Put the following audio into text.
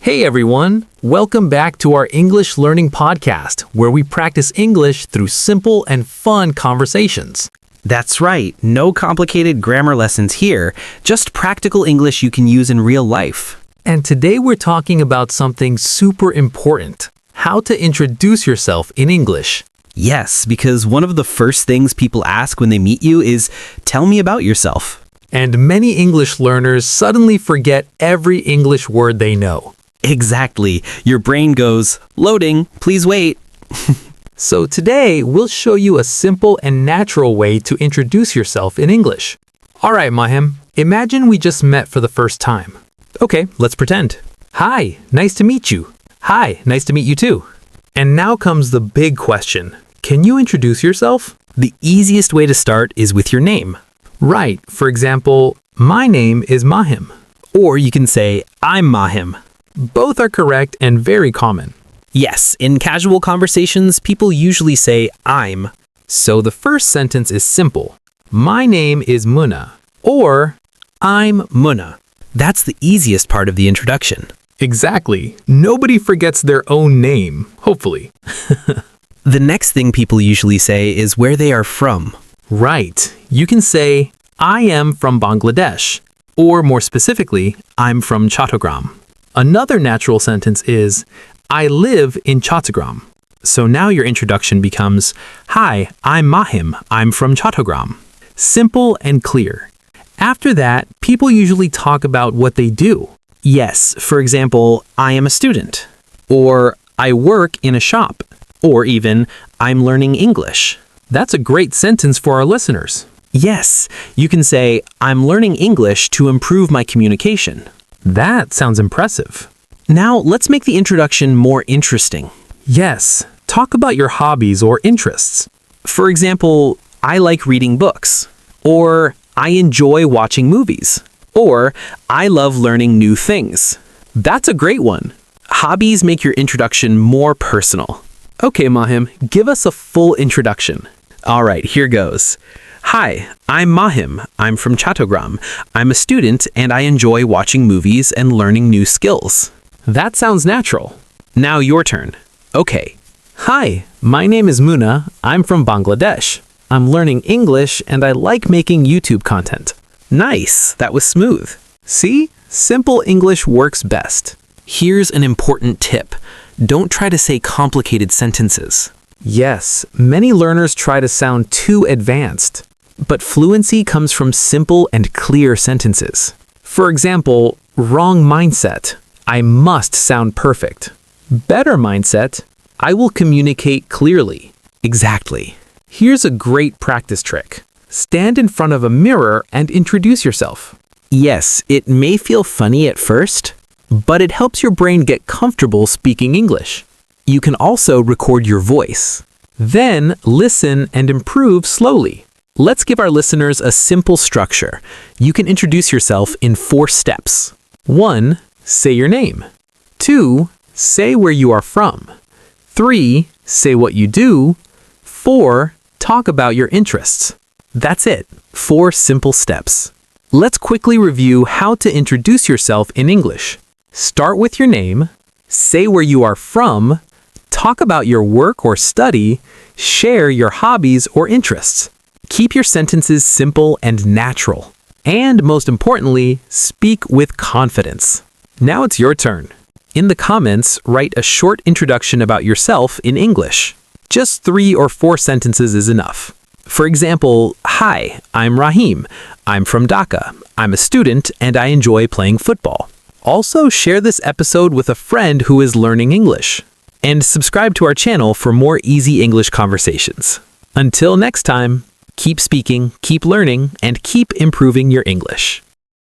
Hey everyone, welcome back to our English Learning Podcast, where we practice English through simple and fun conversations. That's right, no complicated grammar lessons here, just practical English you can use in real life. And today we're talking about something super important, how to introduce yourself in English. Yes, because one of the first things people ask when they meet you is, tell me about yourself. And many English learners suddenly forget every English word they know. Exactly. Your brain goes, loading, please wait. So today, we'll show you a simple and natural way to introduce yourself in English. All right, Mahim, imagine we just met for the first time. Okay, let's pretend. Hi, nice to meet you. Hi, nice to meet you too. And now comes the big question. Can you introduce yourself? The easiest way to start is with your name. Right, for example, my name is Mahim. Or you can say, I'm Mahim. Both are correct and very common. Yes, in casual conversations, people usually say I'm. So the first sentence is simple. My name is Muna. Or I'm Muna. That's the easiest part of the introduction. Exactly. Nobody forgets their own name, hopefully. The next thing people usually say is where they are from. Right. You can say, I am from Bangladesh. Or more specifically, I'm from Chattogram. Another natural sentence is, I live in Chattogram. So now your introduction becomes, Hi, I'm Mahim. I'm from Chattogram. Simple and clear. After that, people usually talk about what they do. Yes, for example, I am a student. Or I work in a shop. Or even, I'm learning English. That's a great sentence for our listeners. Yes, you can say, I'm learning English to improve my communication. That sounds impressive. Now, let's make the introduction more interesting. Yes, talk about your hobbies or interests. For example, I like reading books. Or I enjoy watching movies. Or I love learning new things. That's a great one. Hobbies make your introduction more personal. Okay, Mahim, give us a full introduction. All right, here goes. Hi, I'm Mahim. I'm from Chattogram. I'm a student and I enjoy watching movies and learning new skills. That sounds natural. Now your turn. Okay. Hi, my name is Muna. I'm from Bangladesh. I'm learning English and I like making YouTube content. Nice. That was smooth. See? Simple English works best. Here's an important tip. Don't try to say complicated sentences. Yes, many learners try to sound too advanced. But fluency comes from simple and clear sentences. For example, wrong mindset. I must sound perfect. Better mindset. I will communicate clearly. Exactly. Here's a great practice trick. Stand in front of a mirror and introduce yourself. Yes, it may feel funny at first, but it helps your brain get comfortable speaking English. You can also record your voice. Then listen and improve slowly. Let's give our listeners a simple structure. You can introduce yourself in 4 steps. 1. Say your name. 2. Say where you are from. 3. Say what you do. 4. Talk about your interests. That's it. 4 simple steps. Let's quickly review how to introduce yourself in English. Start with your name. Say where you are from. Talk about your work or study. Share your hobbies or interests. Keep your sentences simple and natural. And most importantly, speak with confidence. Now it's your turn. In the comments, write a short introduction about yourself in English. Just 3 or 4 sentences is enough. For example, Hi, I'm Rahim. I'm from Dhaka. I'm a student and I enjoy playing football. Also, share this episode with a friend who is learning English. And subscribe to our channel for more easy English conversations. Until next time. Keep speaking, keep learning, and keep improving your English.